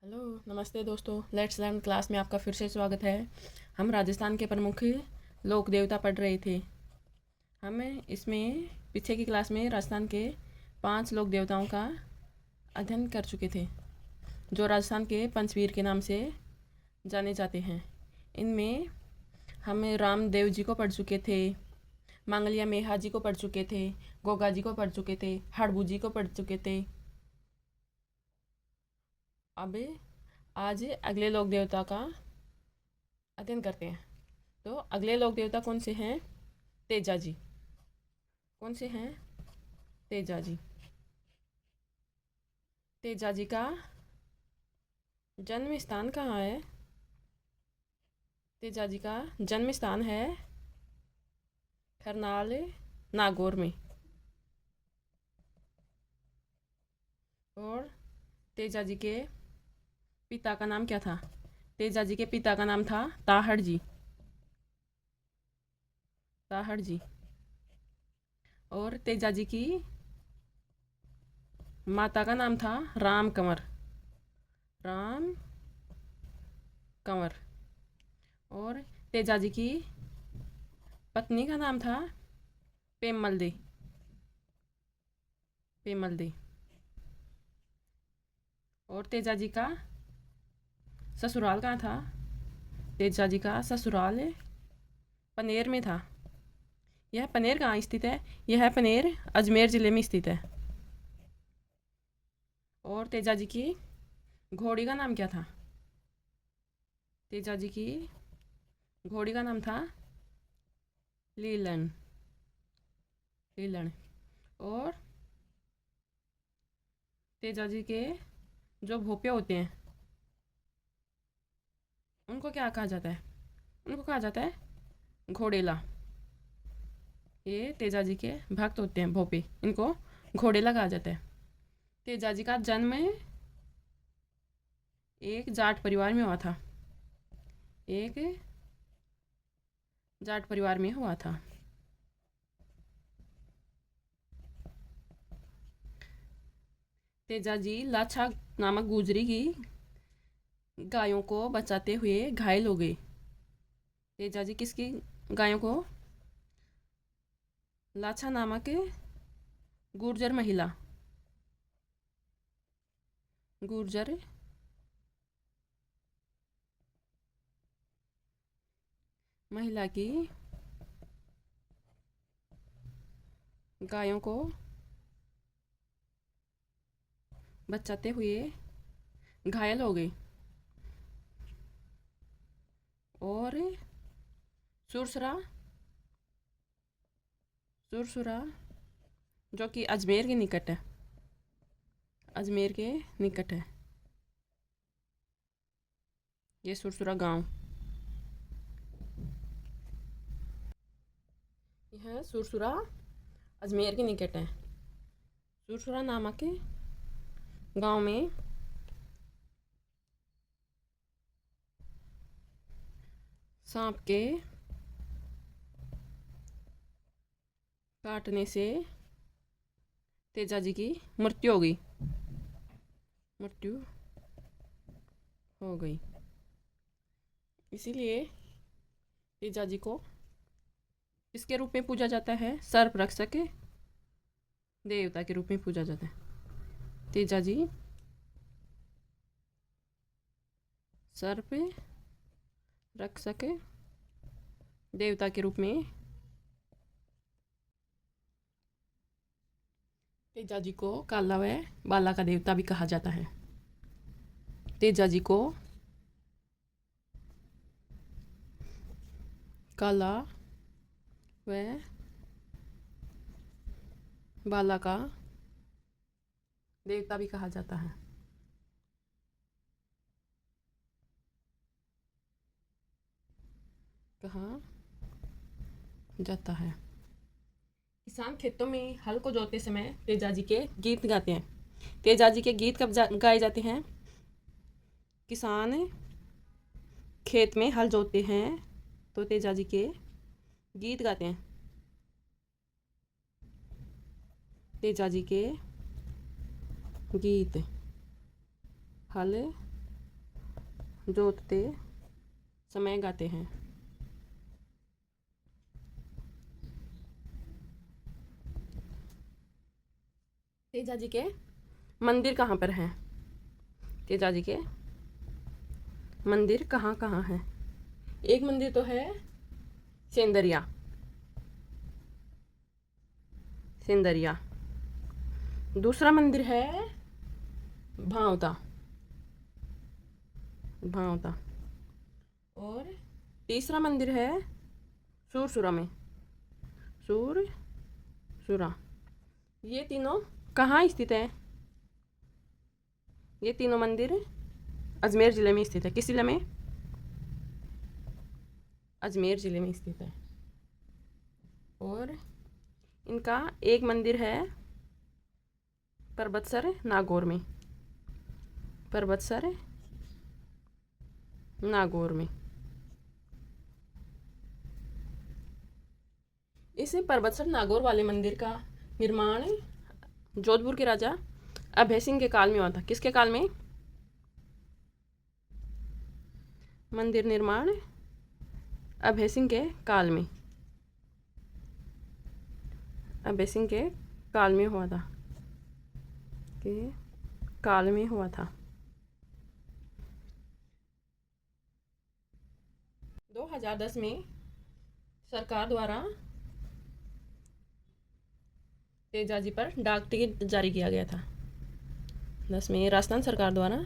Hello नमस्ते दोस्तों, let's learn class में आपका फिर से स्वागत है। हम राजस्थान के प्रमुख लोक देवता पढ़ रहे थे। हमें इसमें पीछे की क्लास में राजस्थान के 5 लोक देवताओं का अध्ययन कर चुके थे, जो राजस्थान के पंचवीर के नाम से जाने जाते हैं। इनमें हम रामदेव जी को पढ़ चुके थे, मांगलिया मेहा जी को पढ़ चुके थे, गोगा जी को पढ़ चुके थे, हड़बू जी को पढ़ चुके थे। अब आज अगले लोक देवता का अध्ययन करते हैं। तो अगले लोक देवता कौन से हैं? तेजा जी। कौन से हैं? तेजा जी। तेजा जी का जन्म स्थान कहाँ है? तेजा जी का जन्म स्थान है करनाल नागौर में। और तेजा जी के पिता का नाम क्या था? तेजा जी के पिता का नाम था ताहड़ जी। ताहड़ जी। और तेजा जी की माता का नाम था राम कंवर। राम कंवर। और तेजा जी की पत्नी का नाम था पेमल दे। पेमल दे। और तेजा जी का ससुराल कहाँ था? तेजा जी का ससुराल पनेर में था। यह पनेर कहाँ स्थित है? यह पनेर अजमेर ज़िले में स्थित है। और तेजा जी की घोड़ी का नाम क्या था? तेजा जी की घोड़ी का नाम था लीलन। लीलन। और तेजा जी के जो भोपे होते हैं उनको क्या कहा जाता है? उनको कहा जाता है घोड़ेला। ये तेजा जी के भक्त होते हैं भोपे, इनको घोड़ेला कहा जाता है। तेजा जी का जन्म एक जाट परिवार में हुआ था। एक जाट परिवार में हुआ था। तेजा जी लाछा नामक गुजरी की गायों को बचाते हुए घायल हो गए। तेजा जी किसकी गायों को? लाछा नामक गुर्जर महिला। गुर्जर महिला की गायों को बचाते हुए घायल हो गई। और सुरसरा सुरसुरा जो कि अजमेर के निकट है। अजमेर के निकट है ये सुरसुरा गांव। यह सुरसुरा अजमेर के निकट है। सुरसुरा नामक गांव में सांप के काटने से तेजा जी की मृत्यु हो गई। मृत्यु हो गई। इसीलिए तेजा जी को किसके रूप में पूजा जाता है? सर्प रक्षक देवता के रूप में पूजा जाता है। तेजा जी सर्प रक्षक देवता के रूप में तेजा जी को काला व बाला का देवता भी कहा जाता है। तेजा जी को काला व बाला का देवता भी कहा जाता है। कहा जाता है। किसान खेतों में हल को जोतते समय तेजा जी के गीत गाते हैं। तेजा जी के गीत कब गाए जाते हैं? किसान खेत में हल जोतते हैं तो तेजा जी के गीत गाते हैं। तेजा जी के गीत हल जोतते समय गाते हैं। तेजा जी के मंदिर कहाँ पर हैं? तेजा जी के मंदिर कहाँ कहाँ हैं? एक मंदिर तो है सेंदरिया, सेंदरिया। दूसरा मंदिर है भांवता, भांवता। और तीसरा मंदिर है सुरसुरा में, सुरसुरा। ये तीनों कहाँ स्थित है? ये तीनों मंदिर अजमेर ज़िले में स्थित है। किस ज़िले में? अजमेर ज़िले में स्थित है। और इनका एक मंदिर है पर्वतसर नागौर में, पर्वतसर नागौर में। इस पर्वतसर नागौर वाले मंदिर का निर्माण जोधपुर के राजा अभय सिंह के काल में हुआ था। किसके काल में? मंदिर निर्माण अभय सिंह के काल में, अभय सिंह के काल में हुआ था, के काल में हुआ था। 2010 में सरकार द्वारा तेजा जी पर डाक टिकट जारी किया गया था। 10 में राजस्थान सरकार द्वारा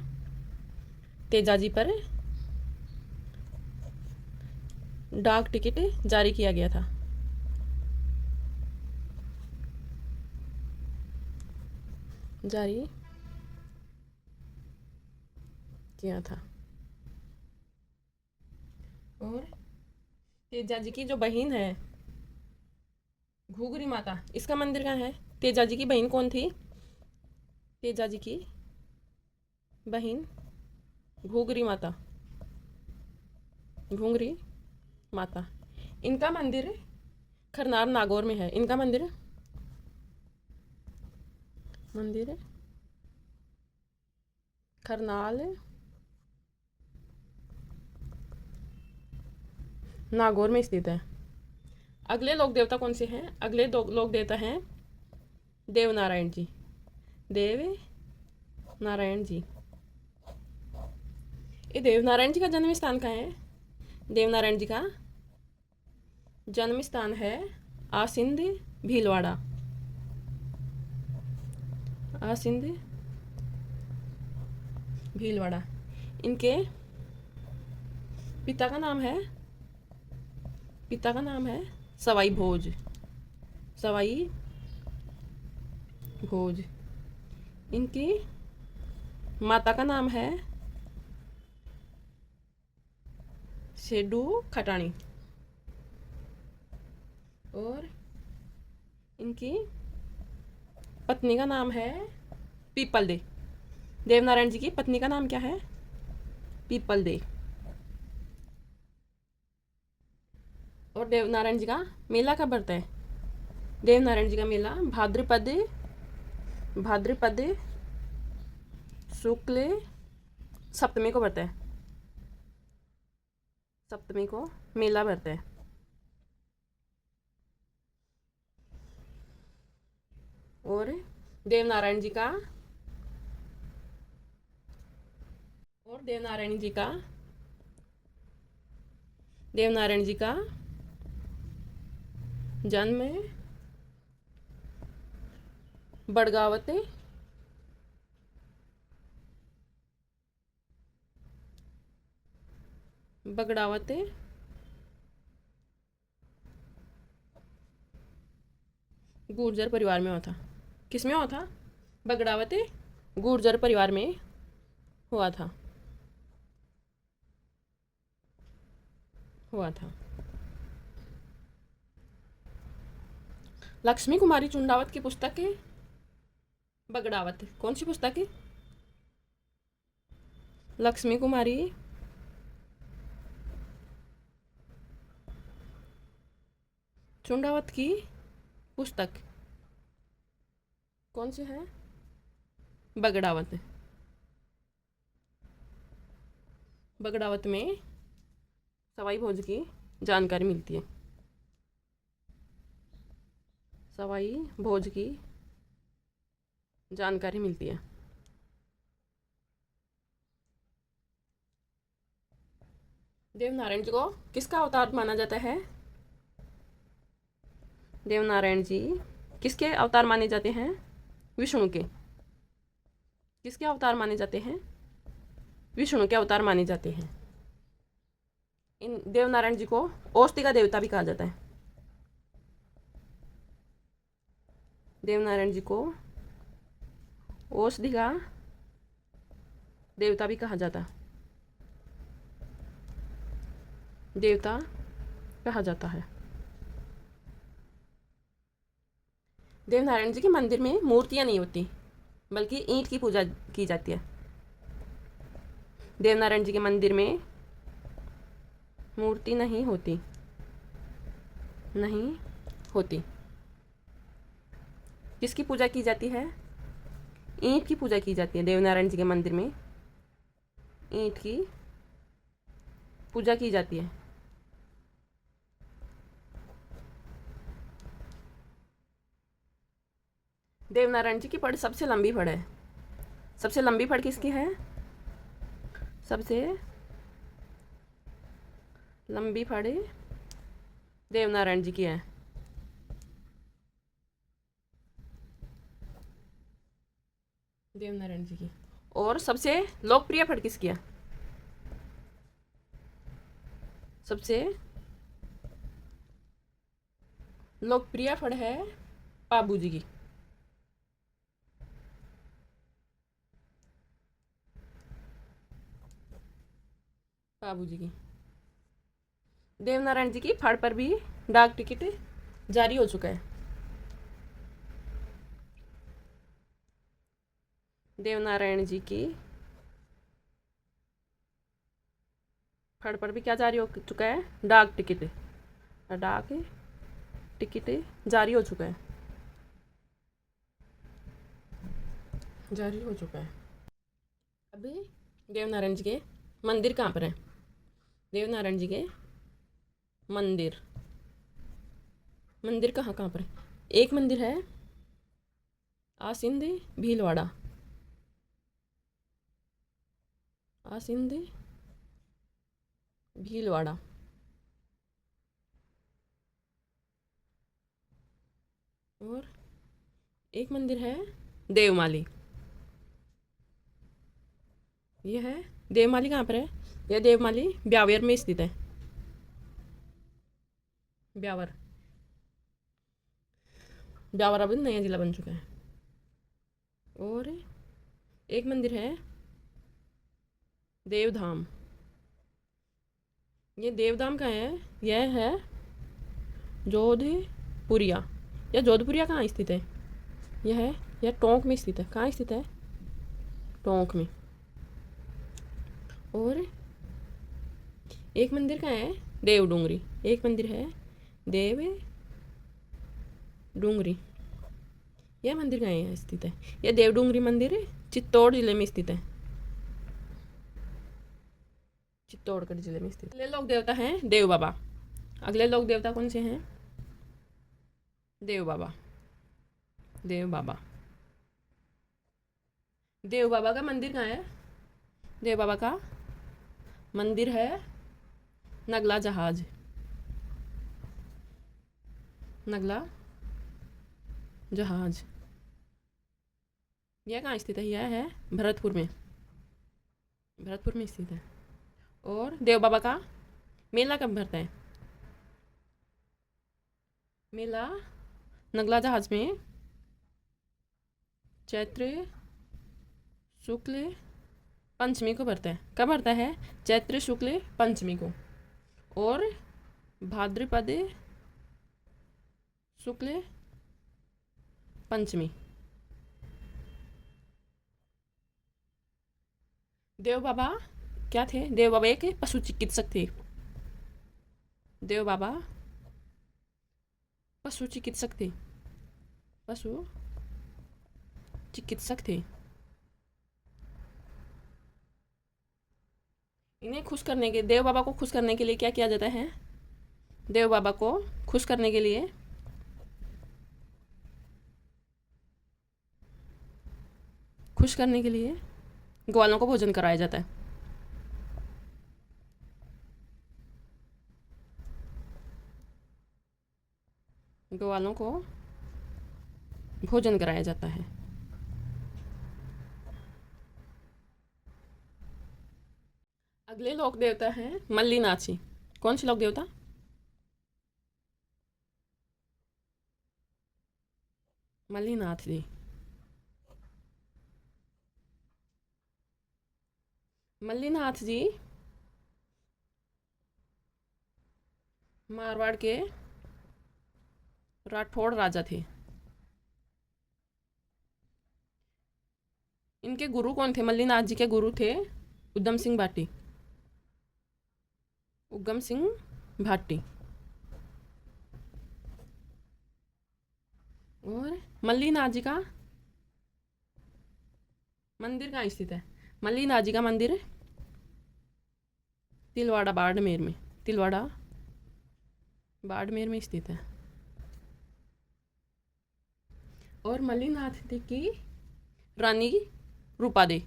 तेजा जी पर डाक टिकट जारी किया गया था। जारी किया था। और तेजा जी की जो बहन है घुघरी माता, इसका मंदिर कहाँ है? तेजा जी की बहन कौन थी? तेजा जी की बहन घुघरी माता, घुंगरी माता। इनका मंदिर खरनार नागौर में है। इनका मंदिर खरनाल नागौर में स्थित है। अगले लोक देवता कौन से हैं? अगले दो लोक देवता हैं देवनारायण जी, देव नारायण जी। ये देवनारायण जी का जन्म स्थान कहाँ है? देवनारायण जी का जन्म स्थान है आसिंद भीलवाड़ा, आसिंद भीलवाड़ा। इनके पिता का नाम है, पिता का नाम है सवाई भोज, सवाई भोज। इनकी माता का नाम है शेडू खटाणी। और इनकी पत्नी का नाम है पीपल दे। देवनारायण जी की पत्नी का नाम क्या है? People they. और देवनारायण जी का मेला कब पड़ता है? देवनारायण जी का मेला भाद्रपद शुक्ल सप्तमी को पड़ता है, सप्तमी को मेला पड़ता है। और देवनारायण जी का देवनारायण जी का जन्म बड़गावत बगड़ावत गुर्जर परिवार में हुआ था। किस में हुआ था? बगड़ावत गुर्जर परिवार में हुआ था, हुआ था। लक्ष्मी कुमारी चुंडावत की पुस्तक है बगड़ावत। कौन सी पुस्तक है? लक्ष्मी कुमारी चुंडावत की पुस्तक कौन सी है? बगड़ावत। बगड़ावत में सवाई भोज की जानकारी मिलती है। सवाई भोज की जानकारी मिलती है। देवनारायण जी को किसका अवतार माना जाता है? देवनारायण जी किसके अवतार माने जाते हैं? विष्णु के। किसके अवतार माने जाते हैं? विष्णु के अवतार माने जाते हैं। इन देवनारायण जी को औषधि का देवता भी कहा जाता है। देवनारायण जी को औषधि का देवता भी कहा जाता है। देवता कहा जाता है। देवनारायण जी के मंदिर में मूर्तियां नहीं होती, बल्कि ईंट की पूजा की जाती है। देवनारायण जी के मंदिर में मूर्ति नहीं होती, नहीं होती। किसकी पूजा की जाती है? ईंट की पूजा की जाती है। देवनारायण जी के मंदिर में ईंट की पूजा की जाती है। देवनारायण जी की फड़ सबसे लंबी फड़ है। सबसे लंबी फड़ किसकी है? सबसे लंबी फड़ देवनारायण जी की है। देवनारायण जी की। और सबसे लोकप्रिय फड़ किसकी है? सबसे लोकप्रिय फड़ है पाबू जी की। बाबू जी की। देवनारायण जी की फड़ पर भी डाक टिकट जारी हो चुका है। देवनारायण जी की फड़ पर भी क्या जारी हो चुका है? डाक टिकट। डाक टिकट जारी हो चुका है। जारी हो चुका है। अभी देवनारायण जी के मंदिर कहाँ पर है? देवनारायण जी के मंदिर मंदिर कहाँ कहाँ पर है? एक मंदिर है आसिंद भीलवाड़ा। आसिंद भीलवाड़ा। और एक मंदिर है देवमाली। यह है देवमाली। कहाँ पर है? यह देवमाली ब्यावर में स्थित है। ब्यावर। ब्यावर अब नया जिला बन चुका है। और एक मंदिर है देवधाम। ये देवधाम कहाँ है? यह है जोधपुरिया। यह जोधपुरिया कहाँ स्थित है? यह टोंक में स्थित है। कहाँ स्थित है? टोंक में। और एक मंदिर कहाँ है? देवडूंगरी। एक मंदिर है देव डूंगरी। यह मंदिर कहाँ है स्थित है? यह देवडूंगरी मंदिर चित्तौड़ जिले में स्थित है। चित्तौड़गढ़ जिले में स्थित। अगले लोक देवता हैं देव बाबा। अगले लोक देवता कौन से हैं? देव बाबा। देव बाबा। देव बाबा का मंदिर कहाँ है? देव बाबा का मंदिर है नगला जहाज। नगला जहाज। यह कहाँ स्थित है? यह है भरतपुर में। भरतपुर में स्थित है। और देव बाबा का मेला कब भरता है? मेला नगला जहाज में चैत्र शुक्ल पंचमी को भरता है। कब भरता है? चैत्र शुक्ल पंचमी को। और भाद्रपद शुक्ल पंचमी। देव बाबा क्या थे? देव बाबा एक पशु चिकित्सक थे। देव बाबा पशु चिकित्सक थे। पशु चिकित्सक थे। इन्हें खुश करने के देव बाबा को खुश करने के लिए क्या किया जाता है? देव बाबा को खुश करने के लिए ग्वालों को भोजन कराया जाता है। ग्वालों को भोजन कराया जाता है। अगले लोक देवता है मल्लीनाथ जी। कौन से लोक देवता? मल्लीनाथ जी। मल्लीनाथ जी मारवाड़ के राठौड़ राजा थे। इनके गुरु कौन थे? मल्लीनाथ जी के गुरु थे उद्यम सिंह भाटी। उद्गम सिंह भाटी। और मल्लीनाथ जी का मंदिर कहाँ स्थित है? मल्लीनाथ जी का मंदिर तिलवाड़ा बाड़मेर में, तिलवाड़ा बाड़मेर में स्थित है। और मल्लीनाथ जी की रानी रूपा दे,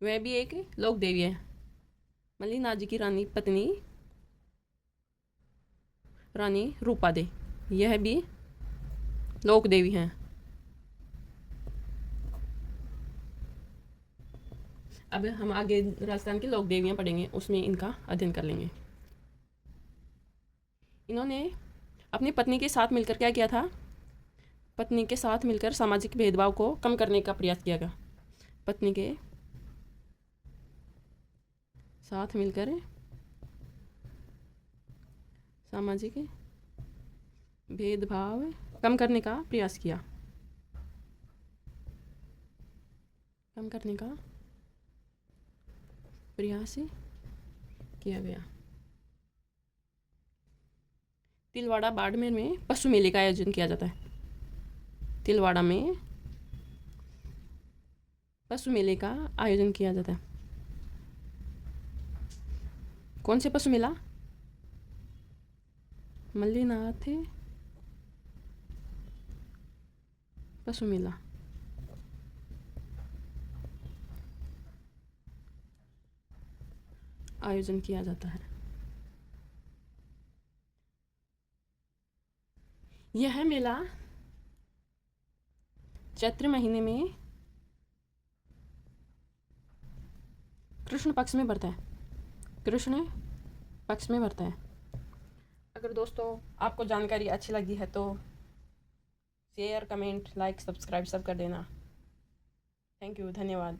वह भी एक लोक देवी है। मल्लीनाथ जी की रानी पत्नी रानी रूपा दे, यह भी लोक देवी हैं। अब हम आगे राजस्थान की लोक देवियाँ पढ़ेंगे, उसमें इनका अध्ययन कर लेंगे। इन्होंने अपनी पत्नी के साथ मिलकर क्या किया था? पत्नी के साथ मिलकर सामाजिक भेदभाव को कम करने का प्रयास किया गया। पत्नी के साथ मिलकर सामाजिक भेदभाव कम करने का प्रयास किया। कम करने का प्रयास किया गया। तिलवाड़ा बाड़मेर में पशु मेले का आयोजन किया जाता है। तिलवाड़ा में पशु मेले का आयोजन किया जाता है। कौन से पशु मेला? मल्लीनाथ पशु मेला। आयोजन किया जाता है। यह मेला चैत्र महीने में कृष्ण पक्ष में बढ़ता है। कृष्ण पक्ष में बढ़ता है। अगर दोस्तों आपको जानकारी अच्छी लगी है तो शेयर, कमेंट, लाइक, सब्सक्राइब सब कर देना। थैंक यू, धन्यवाद।